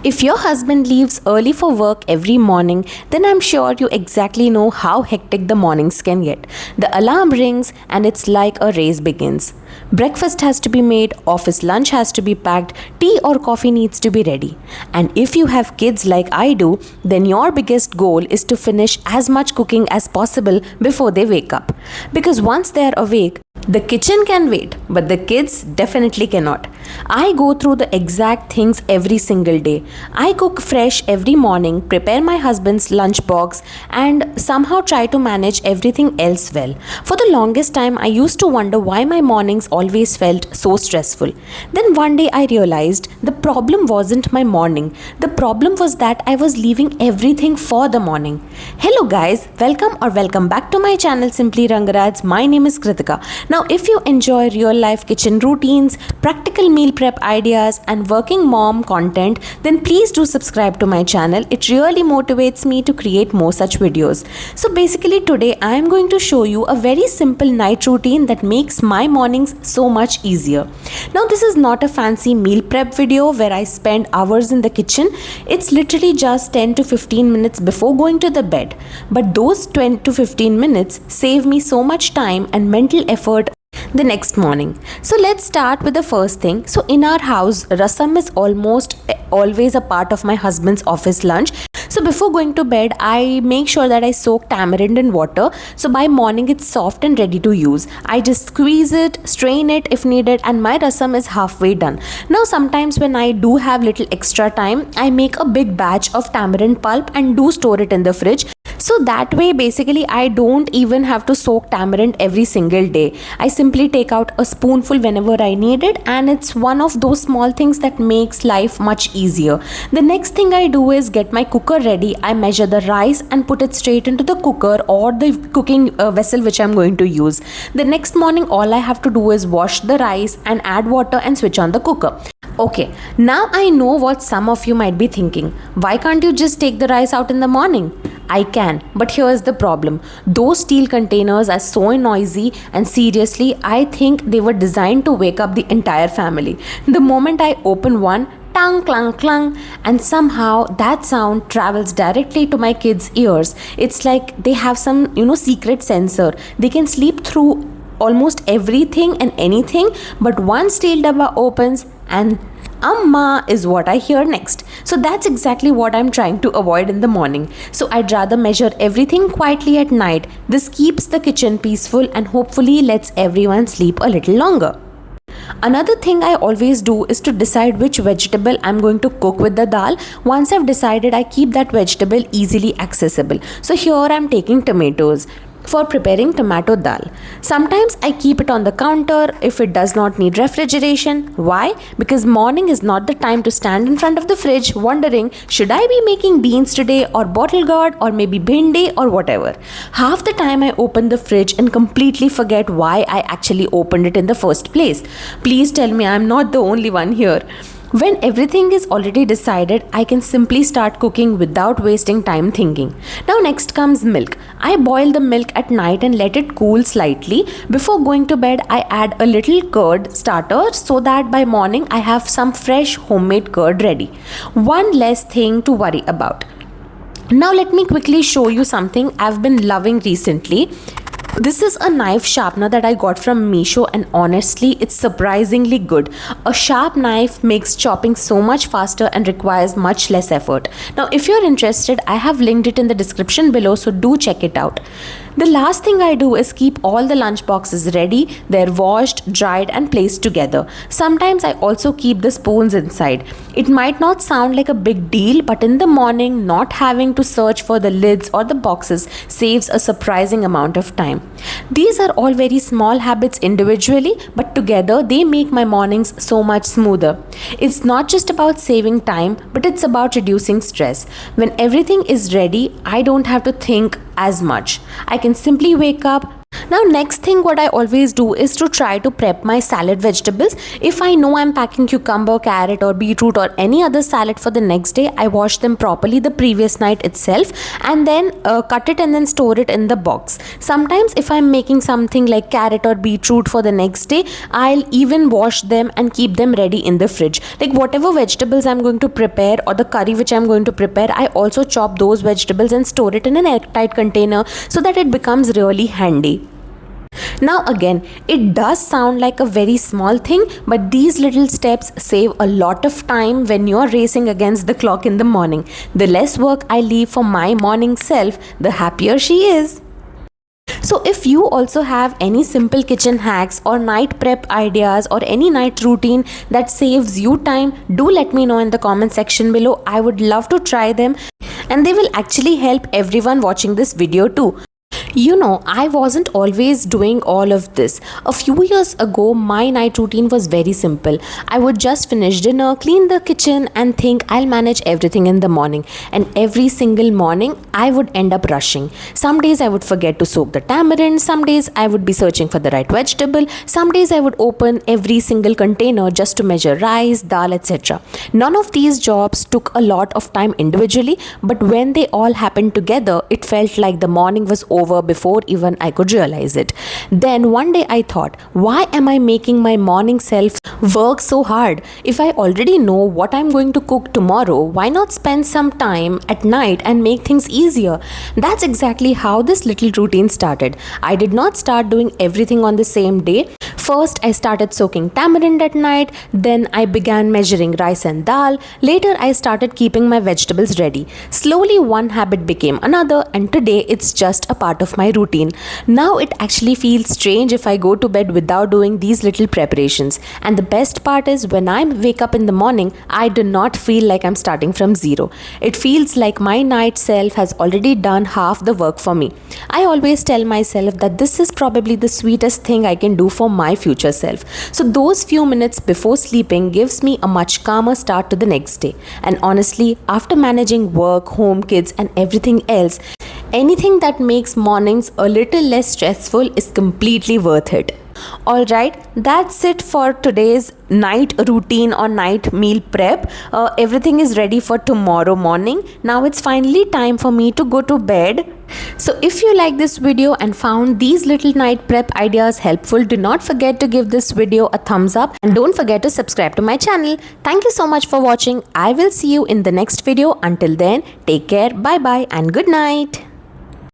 If your husband leaves early for work every morning, then I'm sure you exactly know how hectic the mornings can get. The alarm rings and it's like a race begins. Breakfast has to be made, office lunch has to be packed, tea or coffee needs to be ready. And if you have kids like I do, then your biggest goal is to finish as much cooking as possible before they wake up. Because once they are awake, the kitchen can wait, but the kids definitely cannot. I go through the exact things every single day. I cook fresh every morning, prepare my husband's lunch box, and somehow try to manage everything else well. For the longest time, I used to wonder why my mornings always felt so stressful. Then one day I realized the problem wasn't my morning. The problem was that I was leaving everything for the morning. Hello guys, welcome back to my channel Simply Rangaraj. My name is Kritika. Now, if you enjoy real life kitchen routines, practical meal prep ideas, and working mom content, then please do subscribe to my channel. It really motivates me to create more such videos. So basically today I am going to show you a very simple night routine that makes my mornings so much easier. Now, this is not a fancy meal prep video where I spend hours in the kitchen. It's literally just 10 to 15 minutes before going to the bed. But those 10 to 15 minutes save me so much time and mental effort the next morning. So let's start with the first thing. So in our house, Rasam is almost always a part of my husband's office lunch. So before going to bed, I make sure that I soak tamarind in water. So by morning, it's soft and ready to use. I just squeeze it, strain it if needed, and my rasam is halfway done. Now sometimes when I do have little extra time, I make a big batch of tamarind pulp and do store it in the fridge. So that way basically I don't even have to soak tamarind every single day. I simply take out a spoonful whenever I need it, and it's one of those small things that makes life much easier. The next thing I do is get my cooker ready. I measure the rice and put it straight into the cooker or the cooking vessel which I'm going to use. The next morning all I have to do is wash the rice and add water and switch on the cooker. Okay, now I know what some of you might be thinking. Why can't you just take the rice out in the morning? I can, but here's the problem. Those steel containers are so noisy, and seriously, I think they were designed to wake up the entire family. The moment I open one, tang clang clang, and somehow that sound travels directly to my kids' ears. It's like they have some, secret sensor. They can sleep through almost everything and anything, but one steel dabba opens and Amma is what I hear next. So that's exactly what I'm trying to avoid in the morning. So I'd rather measure everything quietly at night. This keeps the kitchen peaceful and hopefully lets everyone sleep a little longer. Another thing I always do is to decide which vegetable I'm going to cook with the dal. Once I've decided, I keep that vegetable easily accessible. So here I'm taking tomatoes for preparing tomato dal. Sometimes I keep it on the counter if it does not need refrigeration. Why? Because morning is not the time to stand in front of the fridge wondering, should I be making beans today or bottle gourd or maybe bhindi or whatever. Half the time I open the fridge and completely forget why I actually opened it in the first place. Please tell me I'm not the only one here. When everything is already decided, I can simply start cooking without wasting time thinking. Now next comes milk. I boil the milk at night and let it cool slightly. Before going to bed, I add a little curd starter so that by morning I have some fresh homemade curd ready. One less thing to worry about. Now let me quickly show you something I've been loving recently. This is a knife sharpener that I got from Meesho, and honestly, it's surprisingly good. A sharp knife makes chopping so much faster and requires much less effort. Now, if you're interested, I have linked it in the description below, so do check it out. The last thing I do is keep all the lunch boxes ready. They're washed, dried, and placed together. Sometimes I also keep the spoons inside. It might not sound like a big deal, but in the morning, not having to search for the lids or the boxes saves a surprising amount of time. These are all very small habits individually, but together they make my mornings so much smoother. It's not just about saving time, but it's about reducing stress. When everything is ready, I don't have to think as much. I can simply wake up. Now next thing what I always do is to try to prep my salad vegetables. If I know I'm packing cucumber, carrot or beetroot or any other salad for the next day, I wash them properly the previous night itself and then cut it and then store it in the box. Sometimes if I'm making something like carrot or beetroot for the next day, I'll even wash them and keep them ready in the fridge. Like whatever vegetables I'm going to prepare or the curry which I'm going to prepare, I also chop those vegetables and store it in an airtight container so that it becomes really handy. Now again, it does sound like a very small thing, but these little steps save a lot of time when you're racing against the clock in the morning. The less work I leave for my morning self, the happier she is. So if you also have any simple kitchen hacks or night prep ideas or any night routine that saves you time, do let me know in the comment section below. I would love to try them and they will actually help everyone watching this video too. You know, I wasn't always doing all of this. A few years ago, my night routine was very simple. I would just finish dinner, clean the kitchen and think I'll manage everything in the morning. And every single morning, I would end up rushing. Some days I would forget to soak the tamarind. Some days I would be searching for the right vegetable. Some days I would open every single container just to measure rice, dal, etc. None of these jobs took a lot of time individually, but when they all happened together, it felt like the morning was over before even I could realize it. Then one day I thought, why am I making my morning self work so hard? If I already know what I'm going to cook tomorrow, why not spend some time at night and make things easier? That's exactly how this little routine started. I did not start doing everything on the same day. First, I started soaking tamarind at night, then I began measuring rice and dal. Later, I started keeping my vegetables ready. Slowly, one habit became another, and today it's just a part of my routine. Now, it actually feels strange if I go to bed without doing these little preparations. And the best part is when I wake up in the morning, I do not feel like I'm starting from zero. It feels like my night self has already done half the work for me. I always tell myself that this is probably the sweetest thing I can do for my future self. So those few minutes before sleeping gives me a much calmer start to the next day. And honestly, after managing work, home, kids and everything else, anything that makes mornings a little less stressful is completely worth it. Alright, that's it for today's night routine or night meal prep. Everything is ready for tomorrow morning. Now it's finally time for me to go to bed. So if you like this video and found these little night prep ideas helpful, do not forget to give this video a thumbs up and don't forget to subscribe to my channel. Thank you so much for watching. I will see you in the next video. Until then, take care, bye bye and good night.